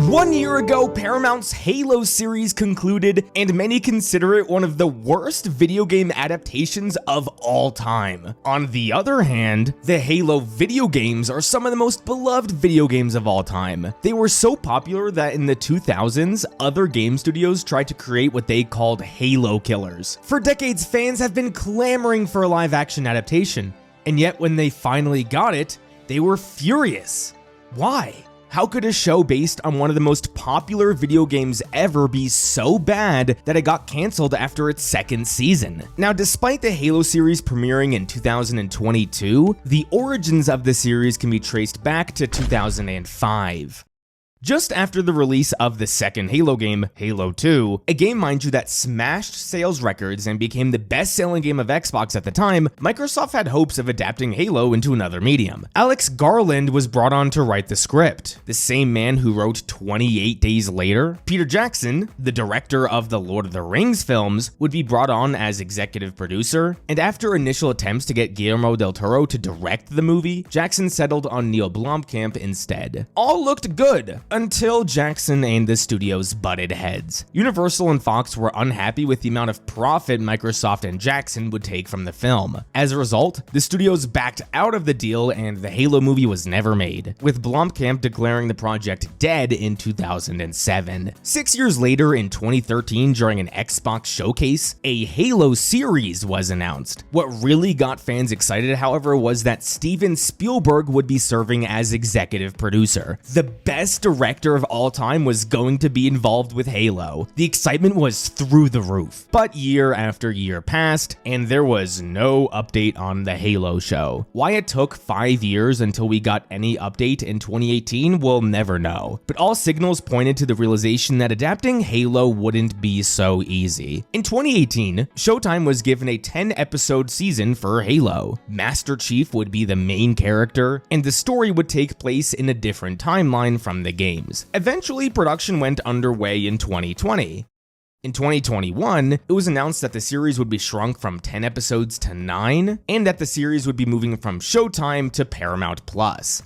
1 year ago, Paramount's Halo series concluded, and many consider it one of the worst video game adaptations of all time. On the other hand, the Halo video games are some of the most beloved video games of all time. They were so popular that in the 2000s, other game studios tried to create what they called Halo killers. For decades, fans have been clamoring for a live-action adaptation, and yet when they finally got it, they were furious. Why? How could a show based on one of the most popular video games ever be so bad that it got canceled after its second season? Now, despite the Halo series premiering in 2022, the origins of the series can be traced back to 2005. Just after the release of the second Halo game, Halo 2, a game, mind you, that smashed sales records and became the best-selling game of Xbox at the time, Microsoft had hopes of adapting Halo into another medium. Alex Garland was brought on to write the script, the same man who wrote 28 Days Later. Peter Jackson, the director of the Lord of the Rings films, would be brought on as executive producer, and after initial attempts to get Guillermo del Toro to direct the movie, Jackson settled on Neil Blomkamp instead. All looked good, until Jackson and the studios butted heads. Universal and Fox were unhappy with the amount of profit Microsoft and Jackson would take from the film. As a result, the studios backed out of the deal and the Halo movie was never made, with Blomkamp declaring the project dead in 2007. 6 years later, in 2013, during an Xbox showcase, a Halo series was announced. What really got fans excited, however, was that Steven Spielberg would be serving as executive producer. The best director of all time was going to be involved with Halo. The excitement was through the roof. But year after year passed, and there was no update on the Halo show. Why it took 5 years until we got any update in 2018, we'll never know. But all signals pointed to the realization that adapting Halo wouldn't be so easy. In 2018, Showtime was given a 10-episode season for Halo. Master Chief would be the main character, and the story would take place in a different timeline from the games. Eventually, production went underway in 2020. In 2021, it was announced that the series would be shrunk from 10 episodes to 9, and that the series would be moving from Showtime to Paramount+.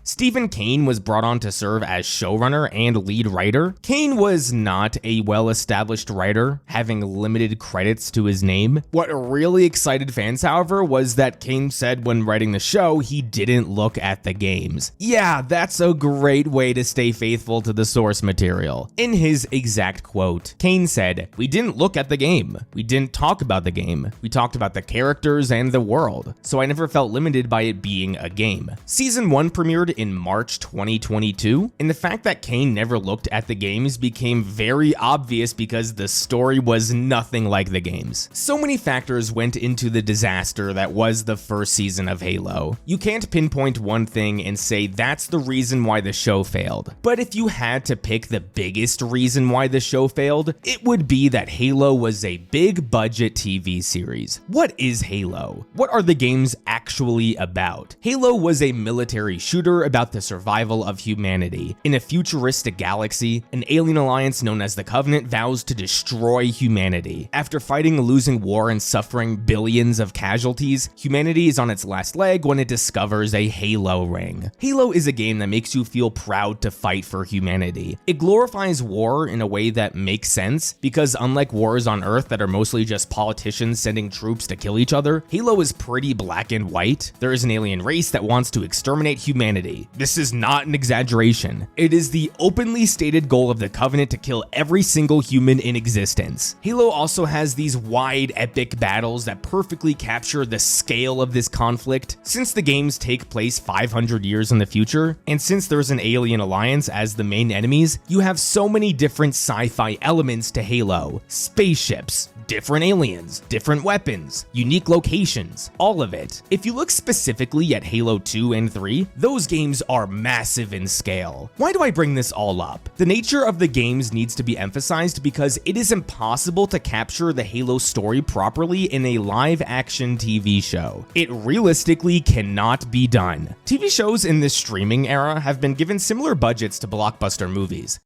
Stephen Kane was brought on to serve as showrunner and lead writer. Kane was not a well-established writer, having limited credits to his name. What really excited fans, however, was that Kane said when writing the show, he didn't look at the games. Yeah, that's a great way to stay faithful to the source material. In his exact quote, Kane said, "We didn't look at the game. We didn't talk about the game. We talked about the characters and the world, so I never felt limited by it being a game." Season 1 premiered in March 2022, and the fact that Kane never looked at the games became very obvious because the story was nothing like the games. So many factors went into the disaster that was the first season of Halo. You can't pinpoint one thing and say that's the reason why the show failed. But if you had to pick the biggest reason why the show failed, it would be that Halo was a big budget TV series. What is Halo? What are the games actually about? Halo was a military shooter about the survival of humanity. In a futuristic galaxy, an alien alliance known as the Covenant vows to destroy humanity. After fighting a losing war and suffering billions of casualties, humanity is on its last leg when it discovers a Halo ring. Halo is a game that makes you feel proud to fight for humanity. It glorifies war in a way that makes sense because unlike wars on Earth that are mostly just politicians sending troops to kill each other, Halo is pretty black and white. There is an alien race that wants to exterminate humanity. This is not an exaggeration. It is the openly stated goal of the Covenant to kill every single human in existence. Halo also has these wide, epic battles that perfectly capture the scale of this conflict. Since the games take place 500 years in the future, and since there's an alien alliance as the main enemies, you have so many different sci-fi elements to Halo. Spaceships, different aliens, different weapons, unique locations, all of it. If you look specifically at Halo 2 and 3, those games are massive in scale. Why do I bring this all up? The nature of the games needs to be emphasized because it is impossible to capture the Halo story properly in a live-action TV show. It realistically cannot be done. TV shows in this streaming era have been given similar budgets to blockbuster movies.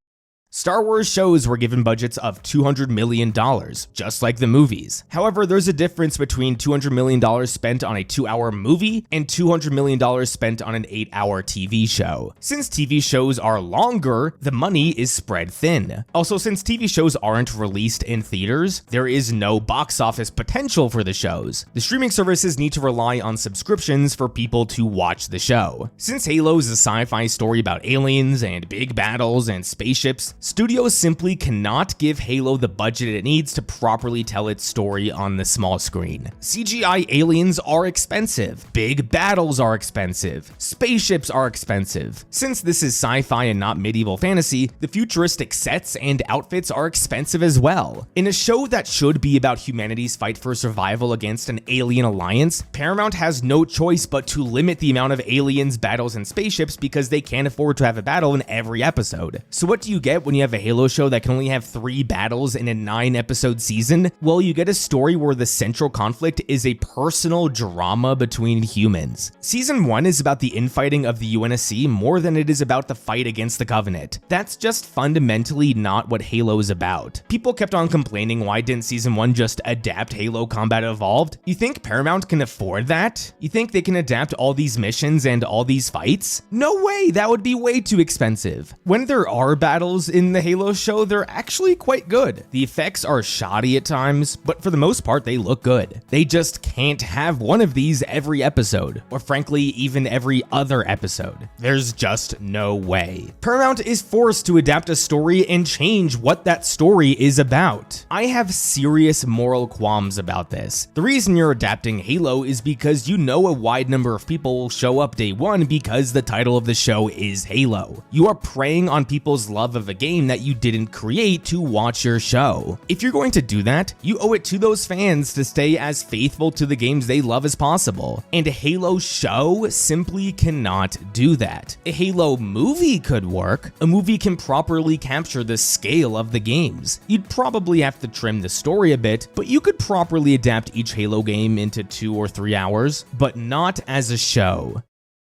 Star Wars shows were given budgets of $200 million, just like the movies. However, there's a difference between $200 million spent on a 2-hour movie and $200 million spent on an 8-hour TV show. Since TV shows are longer, the money is spread thin. Also, since TV shows aren't released in theaters, there is no box office potential for the shows. The streaming services need to rely on subscriptions for people to watch the show. Since Halo is a sci-fi story about aliens and big battles and spaceships, studios simply cannot give Halo the budget it needs to properly tell its story on the small screen. CGI aliens are expensive, big battles are expensive, spaceships are expensive. Since this is sci-fi and not medieval fantasy, the futuristic sets and outfits are expensive as well. In a show that should be about humanity's fight for survival against an alien alliance, Paramount has no choice but to limit the amount of aliens, battles, and spaceships because they can't afford to have a battle in every episode. So what do you get when you have a Halo show that can only have 3 battles in a 9-episode season? Well, you get a story where the central conflict is a personal drama between humans. Season 1 is about the infighting of the UNSC more than it is about the fight against the Covenant. That's just fundamentally not what Halo is about. People kept on complaining, why didn't Season 1 just adapt Halo Combat Evolved? You think Paramount can afford that? You think they can adapt all these missions and all these fights? No way, that would be way too expensive. When there are battles in the Halo show, they're actually quite good. The effects are shoddy at times, but for the most part, they look good. They just can't have one of these every episode, or frankly, even every other episode. There's just no way. Paramount is forced to adapt a story and change what that story is about. I have serious moral qualms about this. The reason you're adapting Halo is because you know a wide number of people will show up day one because the title of the show is Halo. You are preying on people's love of a game that you didn't create to watch your show. If you're going to do that, you owe it to those fans to stay as faithful to the games they love as possible. And a Halo show simply cannot do that. A Halo movie could work. A movie can properly capture the scale of the games. You'd probably have to trim the story a bit, but you could properly adapt each Halo game into 2 or 3 hours, but not as a show.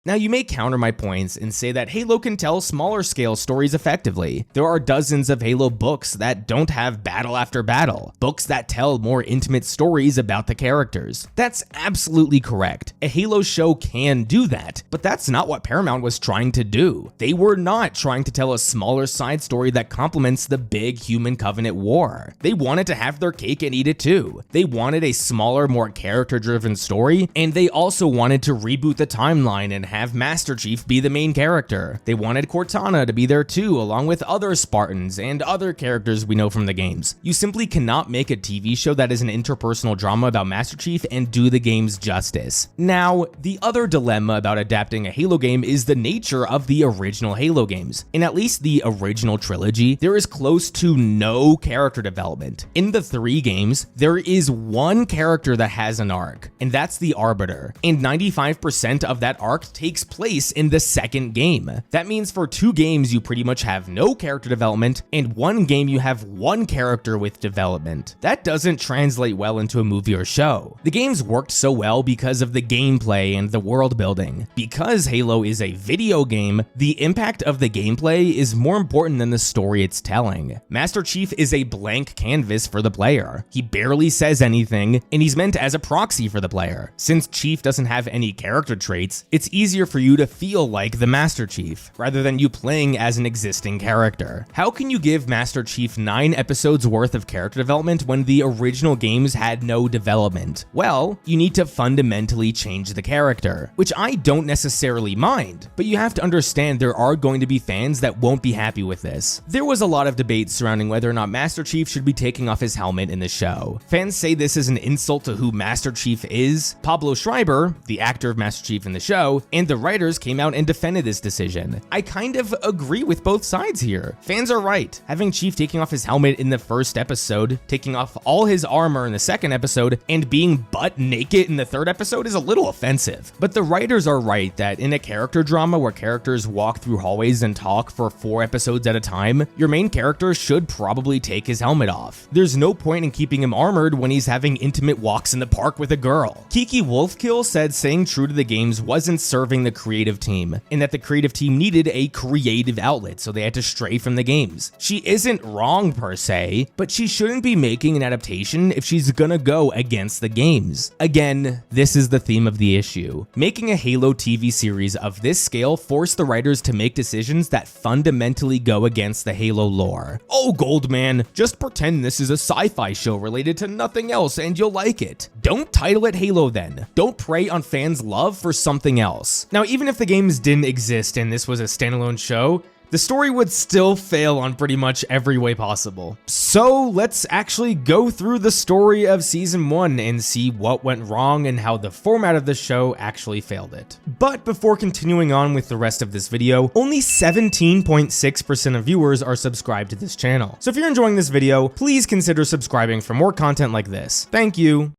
Now, you may counter my points and say that Halo can tell smaller scale stories effectively. There are dozens of Halo books that don't have battle after battle, books that tell more intimate stories about the characters. That's absolutely correct. A Halo show can do that, but that's not what Paramount was trying to do. They were not trying to tell a smaller side story that complements the big human Covenant war. They wanted to have their cake and eat it too. They wanted a smaller, more character-driven story, and they also wanted to reboot the timeline and have Master Chief be the main character. They wanted Cortana to be there too, along with other Spartans and other characters we know from the games. You simply cannot make a TV show that is an interpersonal drama about Master Chief and do the games justice. Now, the other dilemma about adapting a Halo game is the nature of the original Halo games. In at least the original trilogy, there is close to no character development. In the 3 games, there is one character that has an arc, and that's the Arbiter, and 95% of that arc takes place in the second game. That means for 2 games you pretty much have no character development, and 1 game you have 1 character with development. That doesn't translate well into a movie or show. The games worked so well because of the gameplay and the world building. Because Halo is a video game, the impact of the gameplay is more important than the story it's telling. Master Chief is a blank canvas for the player. He barely says anything, and he's meant as a proxy for the player. Since Chief doesn't have any character traits, it's easier for you to feel like the Master Chief, rather than you playing as an existing character. How can you give Master Chief 9 episodes worth of character development when the original games had no development? Well, you need to fundamentally change the character, which I don't necessarily mind, but you have to understand there are going to be fans that won't be happy with this. There was a lot of debate surrounding whether or not Master Chief should be taking off his helmet in the show. Fans say this is an insult to who Master Chief is. Pablo Schreiber, the actor of Master Chief in the show, and the writers came out and defended this decision. I kind of agree with both sides here. Fans are right. Having Chief taking off his helmet in the first episode, taking off all his armor in the second episode, and being butt naked in the third episode is a little offensive. But the writers are right that in a character drama where characters walk through hallways and talk for 4 episodes at a time, your main character should probably take his helmet off. There's no point in keeping him armored when he's having intimate walks in the park with a girl. Kiki Wolfkill said saying true to the games wasn't serving starving the creative team, and that the creative team needed a creative outlet, so they had to stray from the games. She isn't wrong per se, but she shouldn't be making an adaptation if she's gonna go against the games. Again, this is the theme of the issue. Making a Halo TV series of this scale forced the writers to make decisions that fundamentally go against the Halo lore. Oh, Goldman, just pretend this is a sci-fi show related to nothing else and you'll like it. Don't title it Halo then. Don't prey on fans' love for something else. Now, even if the games didn't exist and this was a standalone show, the story would still fail on pretty much every way possible. So let's actually go through the story of season 1 and see what went wrong and how the format of the show actually failed it. But before continuing on with the rest of this video, only 17.6% of viewers are subscribed to this channel. So if you're enjoying this video, please consider subscribing for more content like this. Thank you.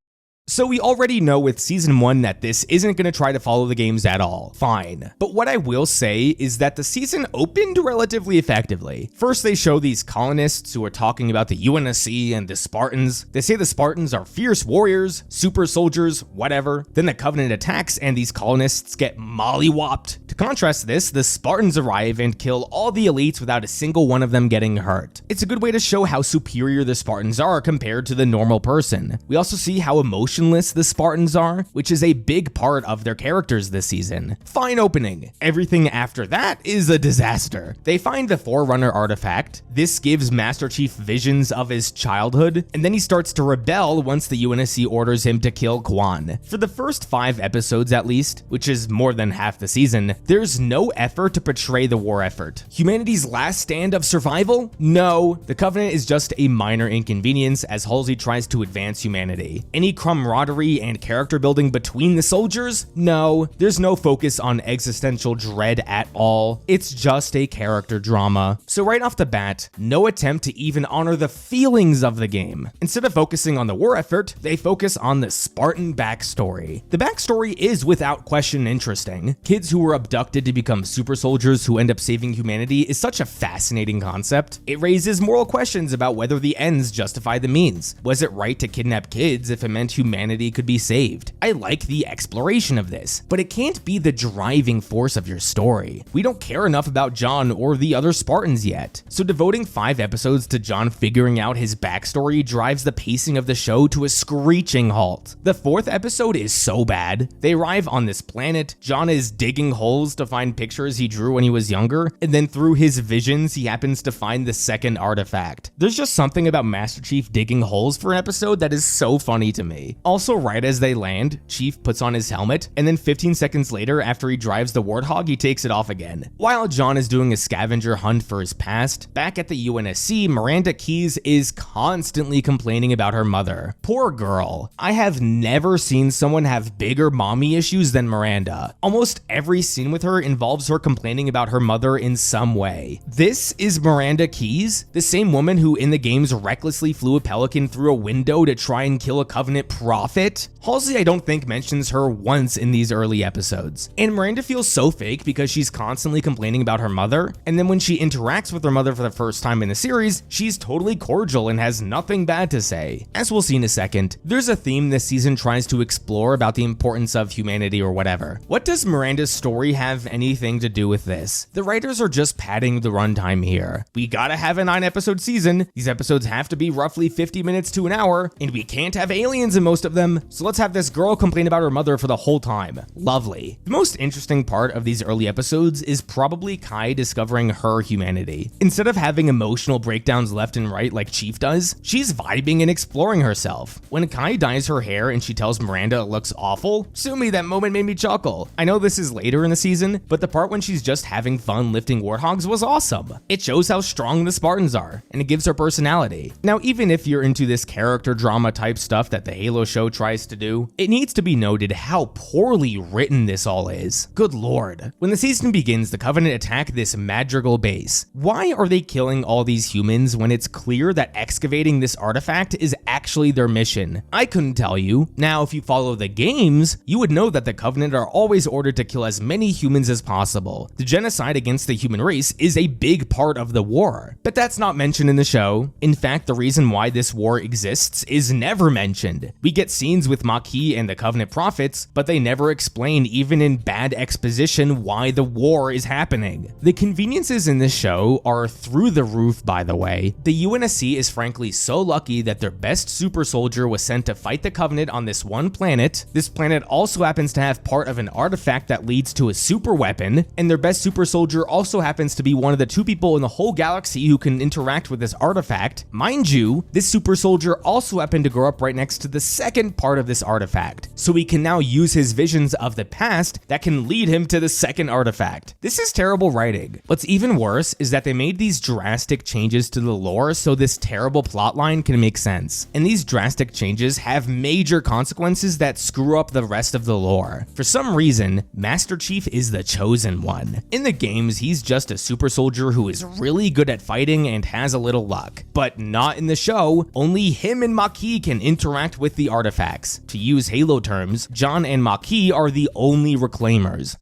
So we already know with season 1 that this isn't going to try to follow the games at all. Fine. But what I will say is that the season opened relatively effectively. First, they show these colonists who are talking about the UNSC and the Spartans. They say the Spartans are fierce warriors, super soldiers, whatever. Then the Covenant attacks and these colonists get mollywopped. To contrast this, the Spartans arrive and kill all the elites without a single one of them getting hurt. It's a good way to show how superior the Spartans are compared to the normal person. We also see how emotionless the Spartans are, which is a big part of their characters this season. Fine opening. Everything after that is a disaster. They find the Forerunner artifact. This gives Master Chief visions of his childhood, and then he starts to rebel once the UNSC orders him to kill Kwan. For the first 5 episodes at least, which is more than half the season, there's no effort to portray the war effort. Humanity's last stand of survival? No. The Covenant is just a minor inconvenience as Halsey tries to advance humanity. Any camaraderie and character building between the soldiers? No. There's no focus on existential dread at all. It's just a character drama. So right off the bat, no attempt to even honor the feelings of the game. Instead of focusing on the war effort, they focus on the Spartan backstory. The backstory is without question interesting. Kids who were abducted to become super soldiers who end up saving humanity is such a fascinating concept. It raises moral questions about whether the ends justify the means. Was it right to kidnap kids if it meant humanity could be saved? I like the exploration of this, but it can't be the driving force of your story. We don't care enough about John or the other Spartans yet. So devoting 5 episodes to John figuring out his backstory drives the pacing of the show to a screeching halt. The 4th episode is so bad. They arrive on this planet, John is digging holes to find pictures he drew when he was younger, and then through his visions he happens to find the 2nd artifact. There's just something about Master Chief digging holes for an episode that is so funny to me. Also, right as they land, Chief puts on his helmet, and then 15 seconds later, after he drives the Warthog, he takes it off again. While John is doing a scavenger hunt for his past, back at the UNSC, Miranda Keyes is constantly complaining about her mother. Poor girl. I have never seen someone have bigger mommy issues than Miranda. Almost every scene with her involves her complaining about her mother in some way. This is Miranda Keyes, the same woman who in the games recklessly flew a pelican through a window to try and kill a Covenant prophet. Halsey, I don't think, mentions her once in these early episodes. And Miranda feels so fake because she's constantly complaining about her mother, and then when she interacts with her mother for the first time in the series, she's totally cordial and has nothing bad to say. As we'll see in a second, there's a theme this season tries to explore about the importance of humanity or whatever. What does Miranda's story have anything to do with this? The writers are just padding the runtime here. We gotta have a 9-episode season, these episodes have to be roughly 50 minutes to an hour, and we can't have aliens in most of them, so let's have this girl complain about her mother for the whole time. Lovely. The most interesting part of these early episodes is probably Kai discovering her humanity. Instead of having emotional breakdowns left and right like Chief does, she's vibing and exploring herself. When Kai dyes her hair and she tells Miranda it looks awful, sue me, that moment made me chuckle. I know this is later in the season, but the part when she's just having fun lifting warthogs was awesome. It shows how strong the Spartans are, and it gives her personality. Now, even if you're into this character drama type stuff that the Halo show tries to do, it needs to be noted how poorly written this all is. Good lord. When the season begins, the Covenant attack this Madrigal base. Why are they killing all these humans when it's clear that excavating this artifact is actually their mission? I couldn't tell you. Now, if you follow the games, you would know that the Covenant are always ordered to kill as many humans as possible. The genocide against the human race is a big part of the war, but that's not mentioned in the show. In fact, the reason why this war exists is never mentioned. We get get scenes with Maquis and the Covenant prophets, but they never explain, even in bad exposition, why the war is happening. The conveniences in this show are through the roof, by the way. The UNSC is frankly so lucky that their best super soldier was sent to fight the Covenant on this one planet. This planet also happens to have part of an artifact that leads to a super weapon, and their best super soldier also happens to be one of the 2 people in the whole galaxy who can interact with this artifact. Mind you, this super soldier also happened to grow up right next to the second part of this artifact, so he can now use his visions of the past that can lead him to the second artifact. This is terrible writing. What's even worse is that they made these drastic changes to the lore so this terrible plotline can make sense, and these drastic changes have major consequences that screw up the rest of the lore. For some reason, Master Chief is the chosen one. In the games, he's just a super soldier who is really good at fighting and has a little luck, but not in the show. Only him and Maquis can interact with the artifacts. To use Halo terms, John and Maquis are the only reclaimers.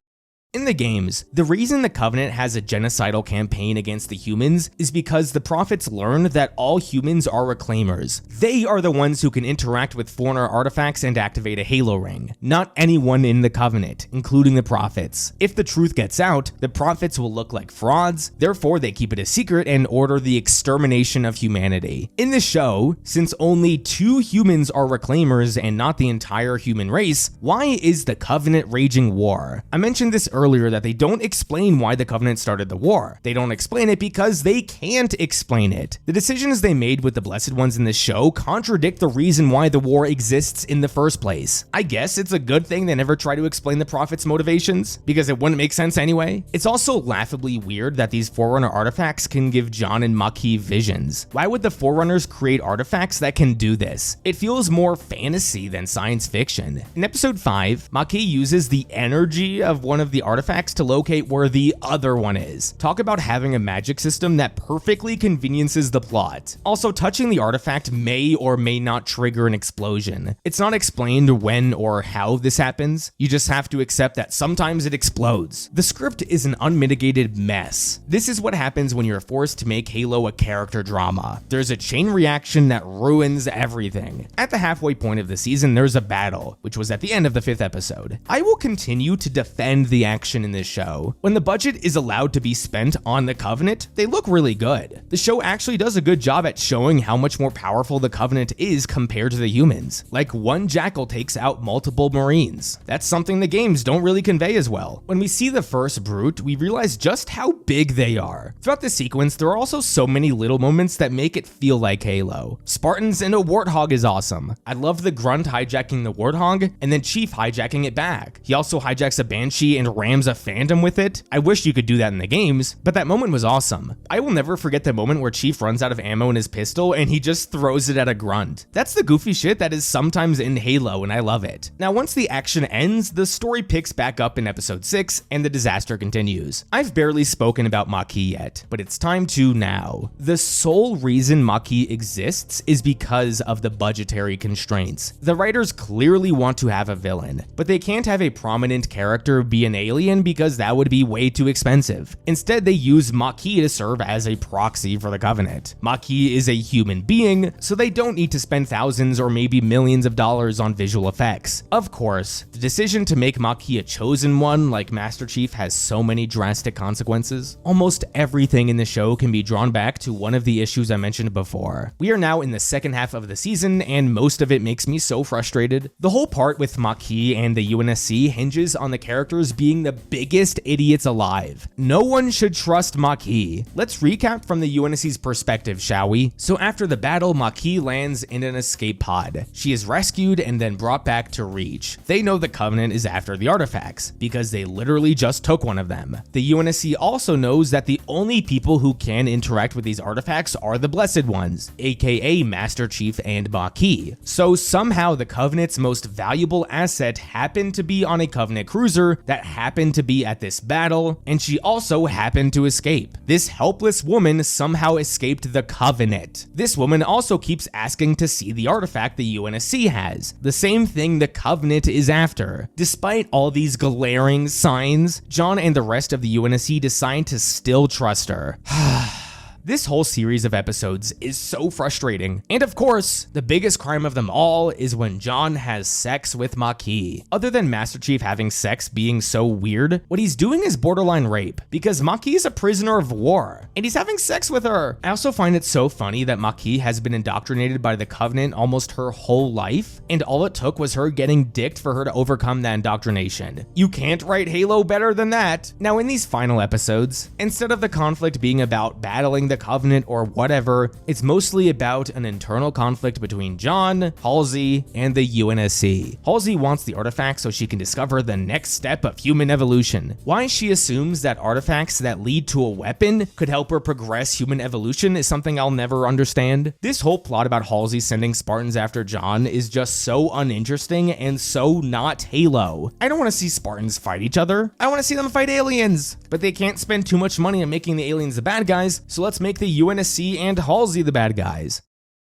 In the games, the reason the Covenant has a genocidal campaign against the humans is because the prophets learned that all humans are reclaimers. They are the ones who can interact with foreigner artifacts and activate a Halo ring, not anyone in the Covenant, including the prophets. If the truth gets out, the prophets will look like frauds, therefore they keep it a secret and order the extermination of humanity. In the show, since only 2 humans are reclaimers and not the entire human race, why is the Covenant waging war? I mentioned this earlier that they don't explain why the Covenant started the war. They don't explain it because they can't explain it. The decisions they made with the Blessed Ones in this show contradict the reason why the war exists in the first place. I guess it's a good thing they never try to explain the Prophet's motivations, because it wouldn't make sense anyway. It's also laughably weird that these Forerunner artifacts can give John and Maquis visions. Why would the Forerunners create artifacts that can do this? It feels more fantasy than science fiction. In episode 5, Maquis uses the energy of one of the artifacts to locate where the other one is. Talk about having a magic system that perfectly conveniences the plot. Also, touching the artifact may or may not trigger an explosion. It's not explained when or how this happens. You just have to accept that sometimes it explodes. The script is an unmitigated mess. This is what happens when you're forced to make Halo a character drama. There's a chain reaction that ruins everything. At the halfway point of the season, there's a battle, which was at the end of the 5th episode. I will continue to defend the action in this show. When the budget is allowed to be spent on the Covenant, they look really good. The show actually does a good job at showing how much more powerful the Covenant is compared to the humans. Like, one Jackal takes out multiple Marines. That's something the games don't really convey as well. When we see the first Brute, we realize just how big they are. Throughout the sequence, there are also so many little moments that make it feel like Halo. Spartans and a Warthog is awesome. I love the Grunt hijacking the Warthog, and then Chief hijacking it back. He also hijacks a Banshee and rams a Phantom with it. I wish you could do that in the games, but that moment was awesome. I will never forget the moment where Chief runs out of ammo in his pistol and he just throws it at a Grunt. That's the goofy shit that is sometimes in Halo, and I love it. Now, once the action ends, the story picks back up in episode 6 and the disaster continues. I've barely spoken about Maquis yet, but it's time to now. The sole reason Maquis exists is because of the budgetary constraints. The writers clearly want to have a villain, but they can't have a prominent character be an alien because that would be way too expensive. Instead, they use Maquis to serve as a proxy for the Covenant. Maquis is a human being, so they don't need to spend thousands or maybe millions of dollars on visual effects. Of course, the decision to make Maquis a chosen one like Master Chief has so many drastic consequences. Almost everything in the show can be drawn back to one of the issues I mentioned before. We are now in the second half of the season, and most of it makes me so frustrated. The whole part with Maquis and the UNSC hinges on the characters being the biggest idiots alive. No one should trust Maquis. Let's recap from the UNSC's perspective, shall we? So after the battle, Maquis lands in an escape pod. She is rescued and then brought back to Reach. They know the Covenant is after the artifacts, because they literally just took one of them. The UNSC also knows that the only people who can interact with these artifacts are the Blessed Ones, aka Master Chief and Maquis. So somehow the Covenant's most valuable asset happened to be on a Covenant cruiser that happened to be at this battle, and she also happened to escape. This helpless woman somehow escaped the Covenant. This woman also keeps asking to see the artifact the UNSC has, the same thing the Covenant is after. Despite all these glaring signs, John and the rest of the UNSC decide to still trust her. This whole series of episodes is so frustrating. And of course, the biggest crime of them all is when John has sex with Maki. Other than Master Chief having sex being so weird, what he's doing is borderline rape, because Maki is a prisoner of war, and he's having sex with her. I also find it so funny that Maki has been indoctrinated by the Covenant almost her whole life, and all it took was her getting dicked for her to overcome that indoctrination. You can't write Halo better than that. Now in these final episodes, instead of the conflict being about battling the Covenant or whatever, it's mostly about an internal conflict between John, Halsey, and the UNSC. Halsey wants the artifact so she can discover the next step of human evolution. Why she assumes that artifacts that lead to a weapon could help her progress human evolution is something I'll never understand. This whole plot about Halsey sending Spartans after John is just so uninteresting and so not Halo. I don't want to see Spartans fight each other. I want to see them fight aliens. But they can't spend too much money on making the aliens the bad guys, so let's make the UNSC and Halsey the bad guys.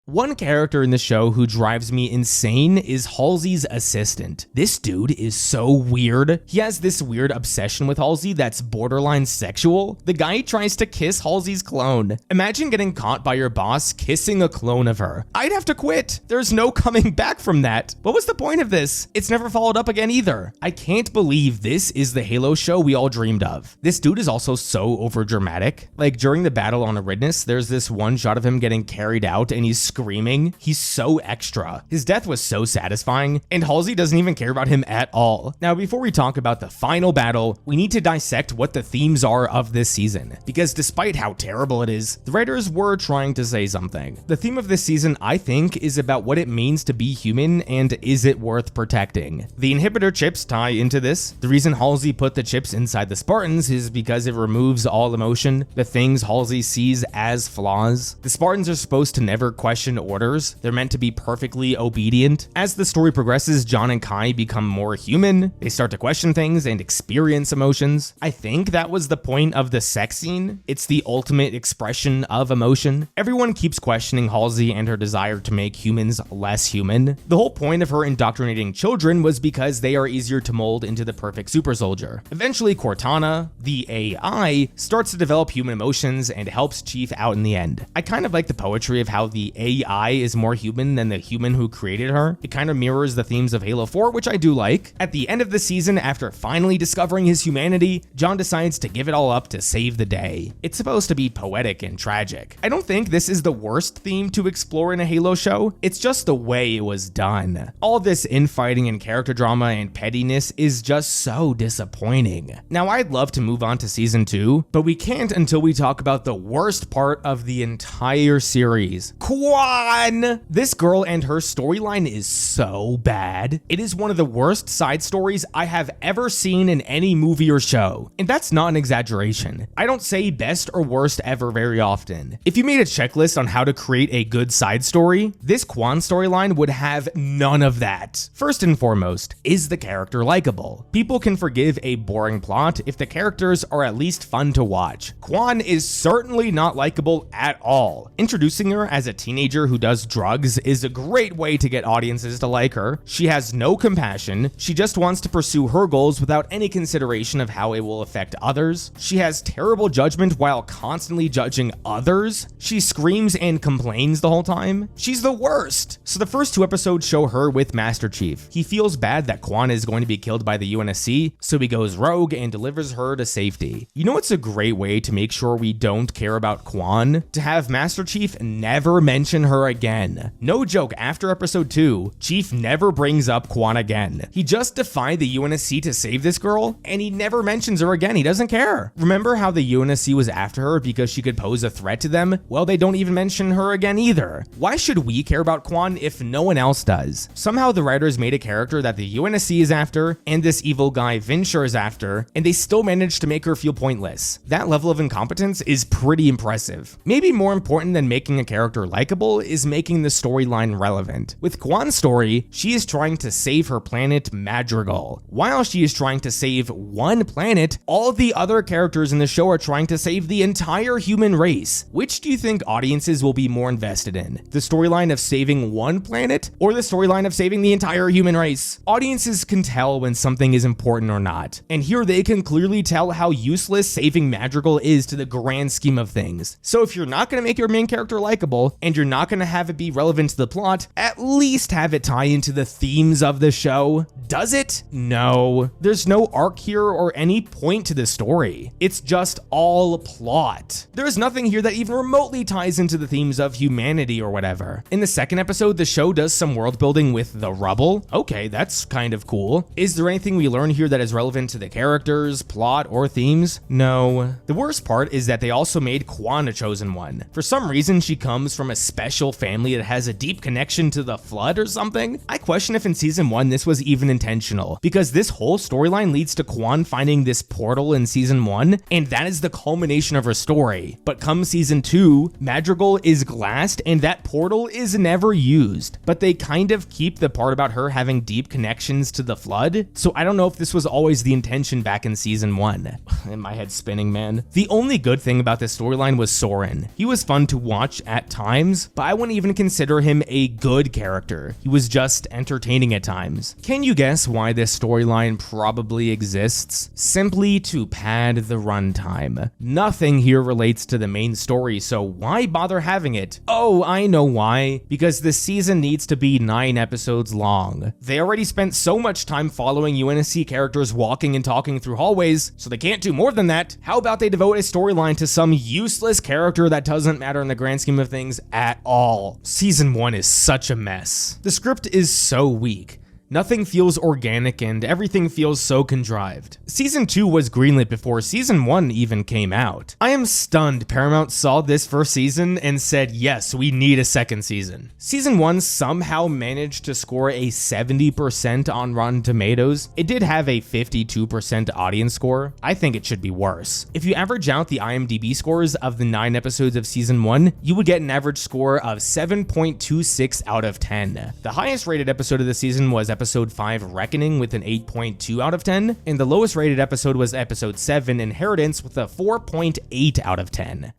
One character in the show who drives me insane is Halsey's assistant. This dude is so weird. He has this weird obsession with Halsey that's borderline sexual. The guy tries to kiss Halsey's clone. Imagine getting caught by your boss kissing a clone of her. I'd have to quit. There's no coming back from that. What was the point of this? It's never followed up again either. I can't believe this is the Halo show we all dreamed of. This dude is also so overdramatic. Like during the battle on Aridness, there's this one shot of him getting carried out and he's screaming. He's so extra. His death was so satisfying, and Halsey doesn't even care about him at all. Now, before we talk about the final battle, we need to dissect what the themes are of this season, because despite how terrible it is, the writers were trying to say something. The theme of this season, I think, is about what it means to be human and is it worth protecting. The inhibitor chips tie into this. The reason Halsey put the chips inside the Spartans is because it removes all emotion, the things Halsey sees as flaws. The Spartans are supposed to never question orders. They're meant to be perfectly obedient. As the story progresses, John and Kai become more human. They start to question things and experience emotions. I think that was the point of the sex scene. It's the ultimate expression of emotion. Everyone keeps questioning Halsey and her desire to make humans less human. The whole point of her indoctrinating children was because they are easier to mold into the perfect super soldier. Eventually, Cortana, the AI, starts to develop human emotions and helps Chief out in the end. I kind of like the poetry of how the AI is more human than the human who created her. It kind of mirrors the themes of Halo 4, which I do like. At the end of the season, after finally discovering his humanity, John decides to give it all up to save the day. It's supposed to be poetic and tragic. I don't think this is the worst theme to explore in a Halo show. It's just the way it was done. All this infighting and character drama and pettiness is just so disappointing. Now, I'd love to move on to season 2, but we can't until we talk about the worst part of the entire series. Quan! This girl and her storyline is so bad. It is one of the worst side stories I have ever seen in any movie or show. And that's not an exaggeration. I don't say best or worst ever very often. If you made a checklist on how to create a good side story, this Quan storyline would have none of that. First and foremost, is the character likable? People can forgive a boring plot if the characters are at least fun to watch. Quan is certainly not likable at all. Introducing her as a teenager who does drugs is a great way to get audiences to like her. She has no compassion. She just wants to pursue her goals without any consideration of how it will affect others. She has terrible judgment while constantly judging others. She screams and complains the whole time. She's the worst. So the first 2 episodes show her with Master Chief. He feels bad that Quan is going to be killed by the UNSC, so he goes rogue and delivers her to safety. You know what's a great way to make sure we don't care about Quan? To have Master Chief never mention her again. No joke, after episode 2, Chief never brings up Quan again. He just defied the UNSC to save this girl, and he never mentions her again. He doesn't care. Remember how the UNSC was after her because she could pose a threat to them? Well, they don't even mention her again either. Why should we care about Quan if no one else does? Somehow the writers made a character that the UNSC is after, and this evil guy Vinsher is after, and they still managed to make her feel pointless. That level of incompetence is pretty impressive. Maybe more important than making a character likable Madrigal is making the storyline relevant. With Kwan's story, she is trying to save her planet Madrigal. While she is trying to save one planet, all the other characters in the show are trying to save the entire human race. Which do you think audiences will be more invested in? The storyline of saving one planet or the storyline of saving the entire human race? Audiences can tell when something is important or not, and here they can clearly tell how useless saving Madrigal is to the grand scheme of things. So if you're not going to make your main character likable and you're not going to have it be relevant to the plot, at least have it tie into the themes of the show. Does it? No. There's no arc here or any point to the story. It's just all plot. There's nothing here that even remotely ties into the themes of humanity or whatever. In the second episode, the show does some world building with the rubble. Okay, that's kind of cool. Is there anything we learn here that is relevant to the characters, plot, or themes? No. The worst part is that they also made Kwan a chosen one. For some reason, she comes from a special family that has a deep connection to the flood or something. I question if in season 1 this was even intentional, because this whole storyline leads to Kwan finding this portal in season 1, and that is the culmination of her story. But come season 2, Madrigal is glassed and that portal is never used. But they kind of keep the part about her having deep connections to the flood, so I don't know if this was always the intention back in season 1. In my head spinning, man. The only good thing about this storyline was Soren. He was fun to watch at times, but I wouldn't even consider him a good character. He was just entertaining at times. Can you guess why this storyline probably exists? Simply to pad the runtime. Nothing here relates to the main story, so why bother having it? Oh, I know why. Because the season needs to be 9 episodes long. They already spent so much time following UNSC characters walking and talking through hallways, so they can't do more than that. How about they devote a storyline to some useless character that doesn't matter in the grand scheme of things at all? Season 1 is such a mess. The script is so weak. Nothing feels organic and everything feels so contrived. Season 2 was greenlit before Season 1 even came out. I am stunned Paramount saw this first season and said, yes, we need a second season. Season 1 somehow managed to score a 70% on Rotten Tomatoes. It did have a 52% audience score. I think it should be worse. If you average out the IMDb scores of the 9 episodes of Season 1, you would get an average score of 7.26 out of 10. The highest rated episode of the season was episode 5, Reckoning, with an 8.2 out of 10, and the lowest rated episode was episode 7, Inheritance, with a 4.8 out of 10.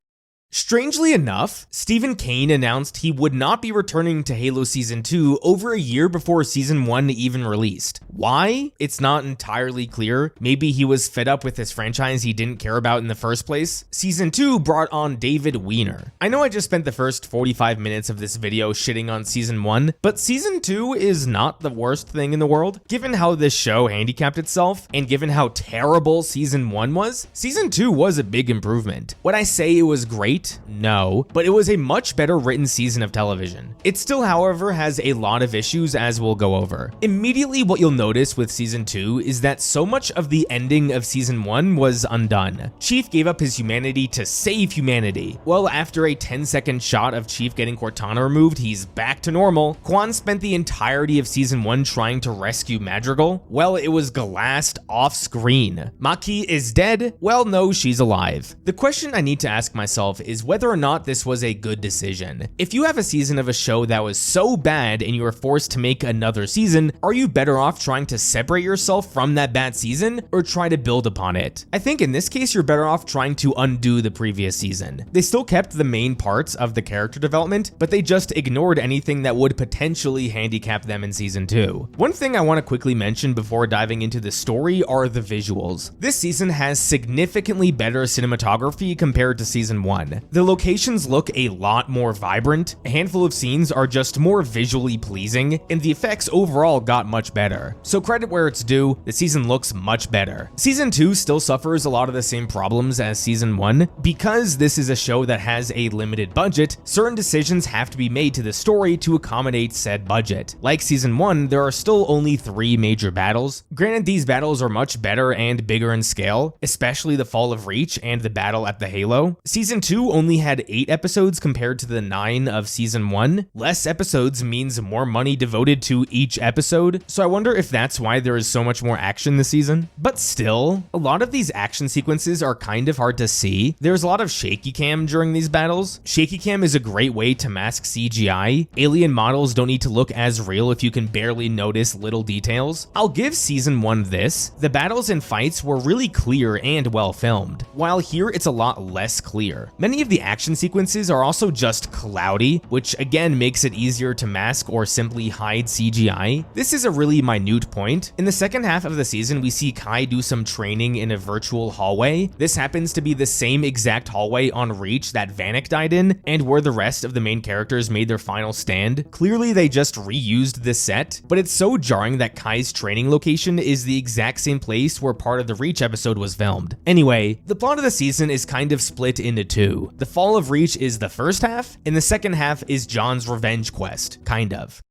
Strangely enough, Stephen Kane announced he would not be returning to Halo Season 2 over a year before Season 1 even released. Why? It's not entirely clear. Maybe he was fed up with this franchise he didn't care about in the first place. Season 2 brought on David Weiner. I know I just spent the first 45 minutes of this video shitting on Season 1, but Season 2 is not the worst thing in the world. Given how this show handicapped itself, and given how terrible Season 1 was, Season 2 was a big improvement. Would I say it was great? No, but it was a much better written season of television. It still, however, has a lot of issues, as we'll go over. Immediately, what you'll notice with Season 2 is that so much of the ending of Season 1 was undone. Chief gave up his humanity to save humanity. Well, after a 10-second shot of Chief getting Cortana removed, he's back to normal. Kwan spent the entirety of Season 1 trying to rescue Madrigal. Well, it was glassed off screen. Maki is dead. Well, no, she's alive. The question I need to ask myself is whether or not this was a good decision. If you have a season of a show that was so bad and you were forced to make another season, are you better off trying to separate yourself from that bad season or try to build upon it? I think in this case, you're better off trying to undo the previous season. They still kept the main parts of the character development, but they just ignored anything that would potentially handicap them in Season 2. One thing I want to quickly mention before diving into the story are the visuals. This season has significantly better cinematography compared to Season 1. The locations look a lot more vibrant, a handful of scenes are just more visually pleasing, and the effects overall got much better. So credit where it's due, the season looks much better. Season 2 still suffers a lot of the same problems as Season 1. Because this is a show that has a limited budget, certain decisions have to be made to the story to accommodate said budget. Like Season 1, there are still only 3 major battles. Granted, these battles are much better and bigger in scale, especially the Fall of Reach and the battle at the Halo. Season 2 2 only had 8 episodes compared to the 9 of season 1. Less episodes means more money devoted to each episode, so I wonder if that's why there is so much more action this season. But still, a lot of these action sequences are kind of hard to see. There's a lot of shaky cam during these battles. Shaky cam is a great way to mask CGI. Alien models don't need to look as real if you can barely notice little details. I'll give season 1 this. The battles and fights were really clear and well filmed, while here it's a lot less clear. Many of the action sequences are also just cloudy, which again makes it easier to mask or simply hide CGI. This is a really minute point. In the second half of the season, we see Kai do some training in a virtual hallway. This happens to be the same exact hallway on Reach that Vanek died in, and where the rest of the main characters made their final stand. Clearly they just reused this set, but it's so jarring that Kai's training location is the exact same place where part of the Reach episode was filmed. Anyway, the plot of the season is kind of split into two. The fall of Reach is the first half, and the second half is John's revenge quest, kind of.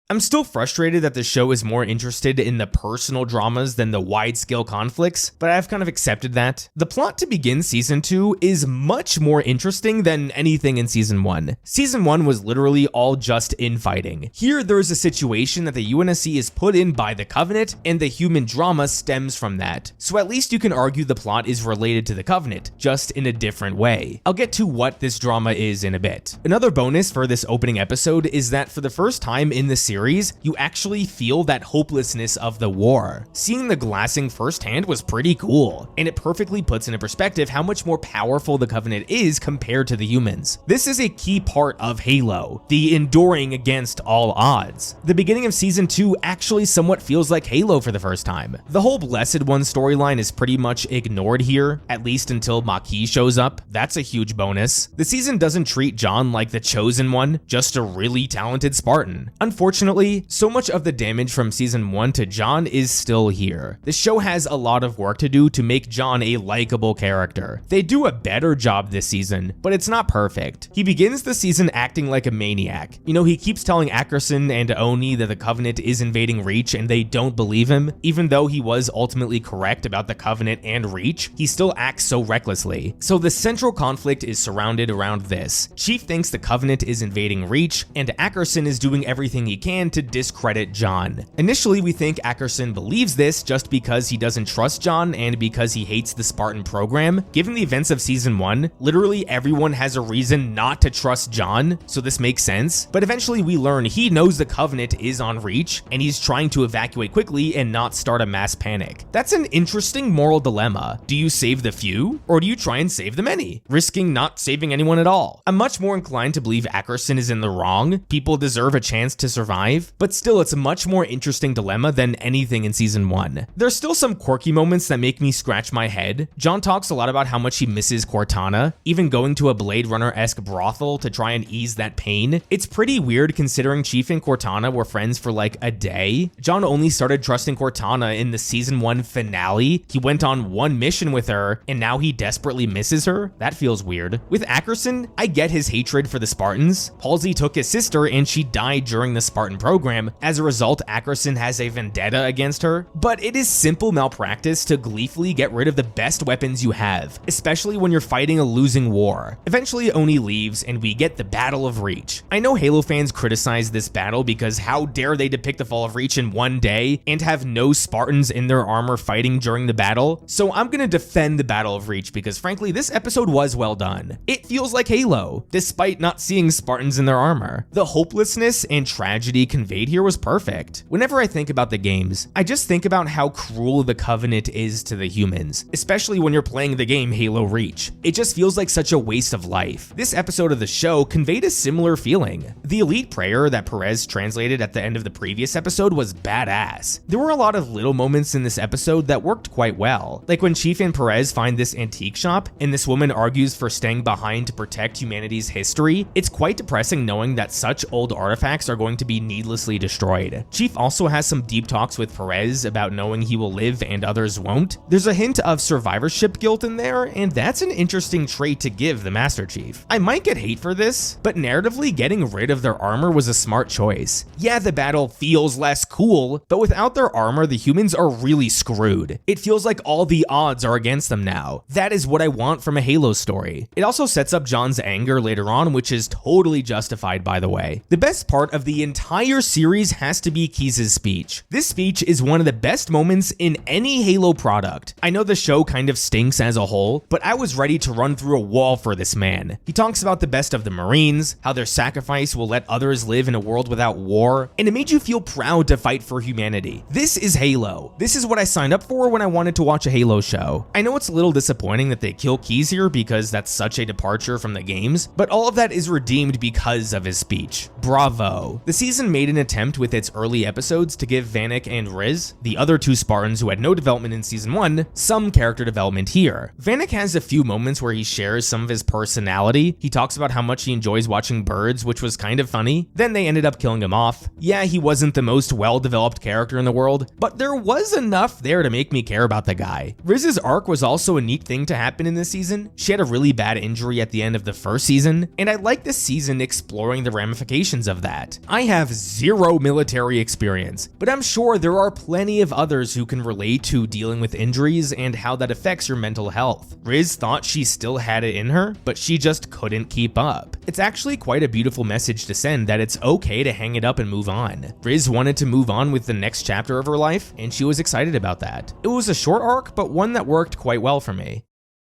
I'm still frustrated that the show is more interested in the personal dramas than the wide-scale conflicts, but I've kind of accepted that. The plot to begin season 2 is much more interesting than anything in season 1. Season 1 was literally all just infighting. Here, there's a situation that the UNSC is put in by the Covenant, and the human drama stems from that. So at least you can argue the plot is related to the Covenant, just in a different way. I'll get to what this drama is in a bit. Another bonus for this opening episode is that for the first time in the series, you actually feel that hopelessness of the war. Seeing the glassing firsthand was pretty cool, and it perfectly puts into perspective how much more powerful the Covenant is compared to the humans. This is a key part of Halo, the enduring against all odds. The beginning of season 2 actually somewhat feels like Halo for the first time. The whole Blessed One storyline is pretty much ignored here, at least until Maquis shows up. That's a huge bonus. The season doesn't treat John like the chosen one, just a really talented Spartan. Unfortunately, so much of the damage from season 1 to John is still here. The show has a lot of work to do to make John a likable character. They do a better job this season, but it's not perfect. He begins the season acting like a maniac. You know, he keeps telling Ackerson and Oni that the Covenant is invading Reach and they don't believe him. Even though he was ultimately correct about the Covenant and Reach, he still acts so recklessly. So the central conflict is surrounded around this. Chief thinks the Covenant is invading Reach, and Ackerson is doing everything he can to discredit John. Initially, we think Ackerson believes this just because he doesn't trust John and because he hates the Spartan program. Given the events of season 1, literally everyone has a reason not to trust John, so this makes sense. But eventually we learn he knows the Covenant is on Reach, and he's trying to evacuate quickly and not start a mass panic. That's an interesting moral dilemma. Do you save the few, or do you try and save the many, risking not saving anyone at all? I'm much more inclined to believe Ackerson is in the wrong. People deserve a chance to survive, but still it's a much more interesting dilemma than anything in season 1. There's still some quirky moments that make me scratch my head. John talks a lot about how much he misses Cortana, even going to a Blade Runner-esque brothel to try and ease that pain. It's pretty weird considering Chief and Cortana were friends for like a day. John only started trusting Cortana in the season 1 finale. He went on one mission with her, and now he desperately misses her? That feels weird. With Ackerson, I get his hatred for the Spartans. Halsey took his sister and she died during the Spartan program. As a result, Ackerson has a vendetta against her, but it is simple malpractice to gleefully get rid of the best weapons you have, especially when you're fighting a losing war. Eventually, Oni leaves and we get the Battle of Reach. I know Halo fans criticize this battle because how dare they depict the fall of Reach in one day and have no Spartans in their armor fighting during the battle, so I'm gonna defend the Battle of Reach because frankly, this episode was well done. It feels like Halo, despite not seeing Spartans in their armor. The hopelessness and tragedy conveyed here was perfect. Whenever I think about the games, I just think about how cruel the Covenant is to the humans, especially when you're playing the game Halo Reach. It just feels like such a waste of life. This episode of the show conveyed a similar feeling. The elite prayer that Perez translated at the end of the previous episode was badass. There were a lot of little moments in this episode that worked quite well, like when Chief and Perez find this antique shop and this woman argues for staying behind to protect humanity's history. It's quite depressing knowing that such old artifacts are going to be needlessly destroyed. Chief also has some deep talks with Perez about knowing he will live and others won't. There's a hint of survivorship guilt in there, and that's an interesting trait to give the Master Chief. I might get hate for this, but narratively getting rid of their armor was a smart choice. Yeah, the battle feels less cool, but without their armor, the humans are really screwed. It feels like all the odds are against them now. That is what I want from a Halo story. It also sets up John's anger later on, which is totally justified, by the way. The best part of the entire series has to be Keyes' speech. This speech is one of the best moments in any Halo product. I know the show kind of stinks as a whole, but I was ready to run through a wall for this man. He talks about the best of the Marines, how their sacrifice will let others live in a world without war, and it made you feel proud to fight for humanity. This is Halo. This is what I signed up for when I wanted to watch a Halo show. I know it's a little disappointing that they kill Keyes here because that's such a departure from the games, but all of that is redeemed because of his speech. Bravo. The season made an attempt with its early episodes to give Vanek and Riz, the other two Spartans who had no development in season 1, some character development here. Vanek has a few moments where he shares some of his personality. He talks about how much he enjoys watching birds, which was kind of funny. Then they ended up killing him off. Yeah, he wasn't the most well-developed character in the world, but there was enough there to make me care about the guy. Riz's arc was also a neat thing to happen in this season. She had a really bad injury at the end of the first season, and I like this season exploring the ramifications of that. I have zero military experience, but I'm sure there are plenty of others who can relate to dealing with injuries and how that affects your mental health. Riz thought she still had it in her, but she just couldn't keep up. It's actually quite a beautiful message to send that it's okay to hang it up and move on. Riz wanted to move on with the next chapter of her life, and she was excited about that. It was a short arc, but one that worked quite well for me.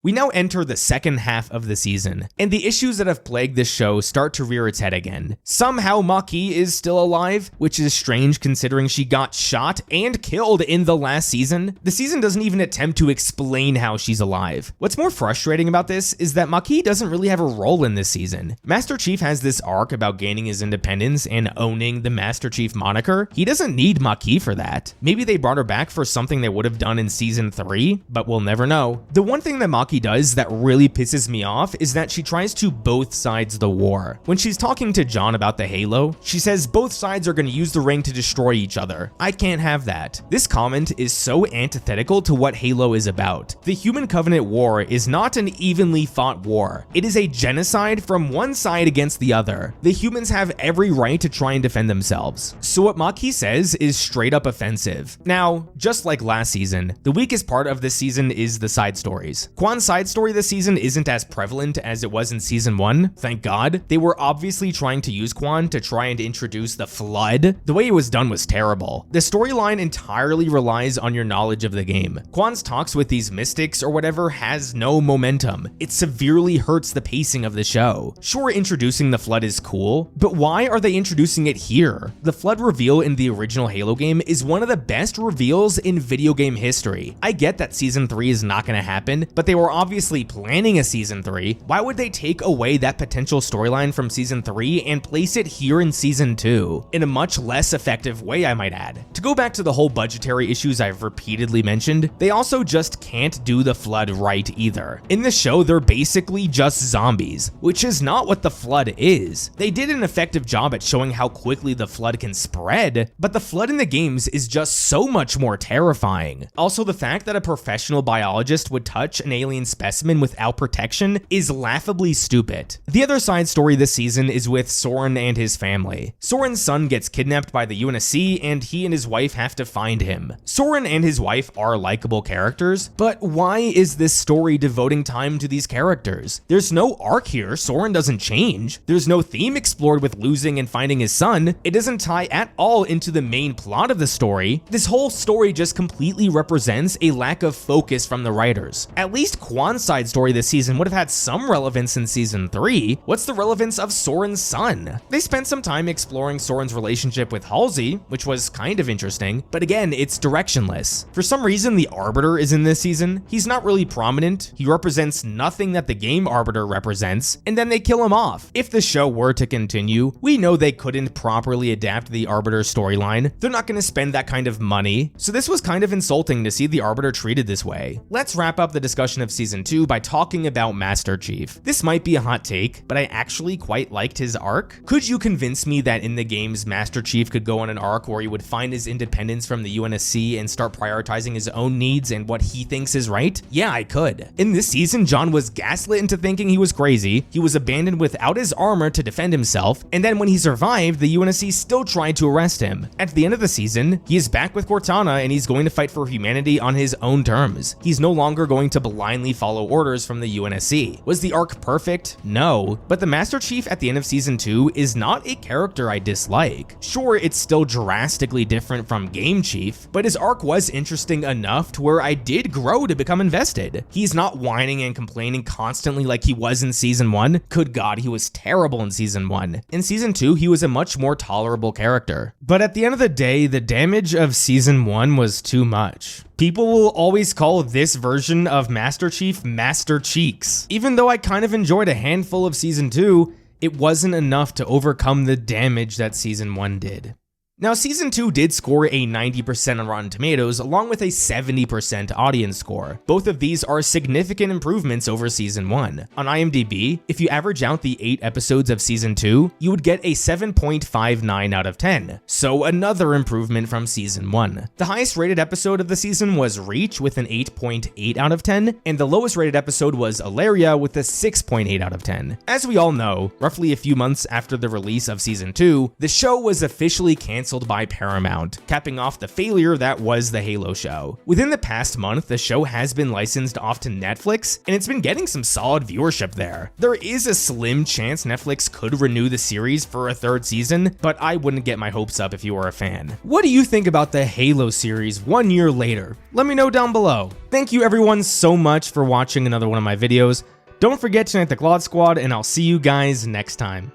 We now enter the second half of the season, and the issues that have plagued this show start to rear its head again. Somehow Maki is still alive, which is strange considering she got shot and killed in the last season. The season doesn't even attempt to explain how she's alive. What's more frustrating about this is that Maki doesn't really have a role in this season. Master Chief has this arc about gaining his independence and owning the Master Chief moniker. He doesn't need Maki for that. Maybe they brought her back for something they would have done in season 3, but we'll never know. The one thing that Maki does that really pisses me off is that she tries to both sides the war. When she's talking to John about the Halo, she says both sides are going to use the ring to destroy each other. I can't have that. This comment is so antithetical to what Halo is about. The Human Covenant War is not an evenly fought war. It is a genocide from one side against the other. The humans have every right to try and defend themselves. So what Maki says is straight up offensive. Now, just like last season, the weakest part of this season is the side stories. Quan's side story this season isn't as prevalent as it was in season 1, thank God. They were obviously trying to use Quan to try and introduce the Flood. The way it was done was terrible. The storyline entirely relies on your knowledge of the game. Quan's talks with these mystics or whatever has no momentum. It severely hurts the pacing of the show. Sure, introducing the Flood is cool, but why are they introducing it here? The Flood reveal in the original Halo game is one of the best reveals in video game history. I get that season 3 is not going to happen, but they were obviously planning a season 3. Why would they take away that potential storyline from season 3 and place it here in season 2? In a much less effective way, I might add. To go back to the whole budgetary issues I've repeatedly mentioned, they also just can't do the Flood right either. In the show, they're basically just zombies, which is not what the Flood is. They did an effective job at showing how quickly the Flood can spread, but the Flood in the games is just so much more terrifying. Also, the fact that a professional biologist would touch an alien specimen without protection is laughably stupid. The other side story this season is with Soren and his family. Soren's son gets kidnapped by the UNSC and he and his wife have to find him. Soren and his wife are likable characters, but why is this story devoting time to these characters? There's no arc here. Soren doesn't change. There's no theme explored with losing and finding his son. It doesn't tie at all into the main plot of the story. This whole story just completely represents a lack of focus from the writers. At least Quan's side story this season would have had some relevance in season 3. What's the relevance of Soren's son? They spent some time exploring Soren's relationship with Halsey, which was kind of interesting, but again, it's directionless. For some reason, the Arbiter is in this season. He's not really prominent. He represents nothing that the game Arbiter represents, and then they kill him off. If the show were to continue, we know they couldn't properly adapt the Arbiter storyline. They're not going to spend that kind of money, so this was kind of insulting to see the Arbiter treated this way. Let's wrap up the discussion of season Season 2 by talking about Master Chief. This might be a hot take, but I actually quite liked his arc. Could you convince me that in the games Master Chief could go on an arc where he would find his independence from the UNSC and start prioritizing his own needs and what he thinks is right? Yeah, I could. In this season, John was gaslit into thinking he was crazy, he was abandoned without his armor to defend himself, and then when he survived, the UNSC still tried to arrest him. At the end of the season, he is back with Cortana and he's going to fight for humanity on his own terms. He's no longer going to blindly follow orders from the UNSC. Was the arc perfect? No, but the Master Chief at the end of Season 2 is not a character I dislike. Sure, it's still drastically different from Game Chief, but his arc was interesting enough to where I did grow to become invested. He's not whining and complaining constantly like he was in Season 1. Good God, he was terrible in Season 1. In Season 2, he was a much more tolerable character. But at the end of the day, the damage of Season 1 was too much. People will always call this version of Master Chief Master Cheeks. Even though I kind of enjoyed a handful of Season 2, it wasn't enough to overcome the damage that Season 1 did. Now, Season 2 did score a 90% on Rotten Tomatoes, along with a 70% audience score. Both of these are significant improvements over Season 1. On IMDb, if you average out the 8 episodes of Season 2, you would get a 7.59 out of 10, so another improvement from Season 1. The highest rated episode of the season was Reach with an 8.8 out of 10, and the lowest rated episode was Alaria with a 6.8 out of 10. As we all know, roughly a few months after the release of Season 2, the show was officially canceled by Paramount, capping off the failure that was the Halo show. Within the past month, the show has been licensed off to Netflix, and it's been getting some solid viewership there. There is a slim chance Netflix could renew the series for a 3rd season, but I wouldn't get my hopes up if you were a fan. What do you think about the Halo series 1 year later? Let me know down below. Thank you everyone so much for watching another one of my videos. Don't forget to thank the Flawed Squad, and I'll see you guys next time.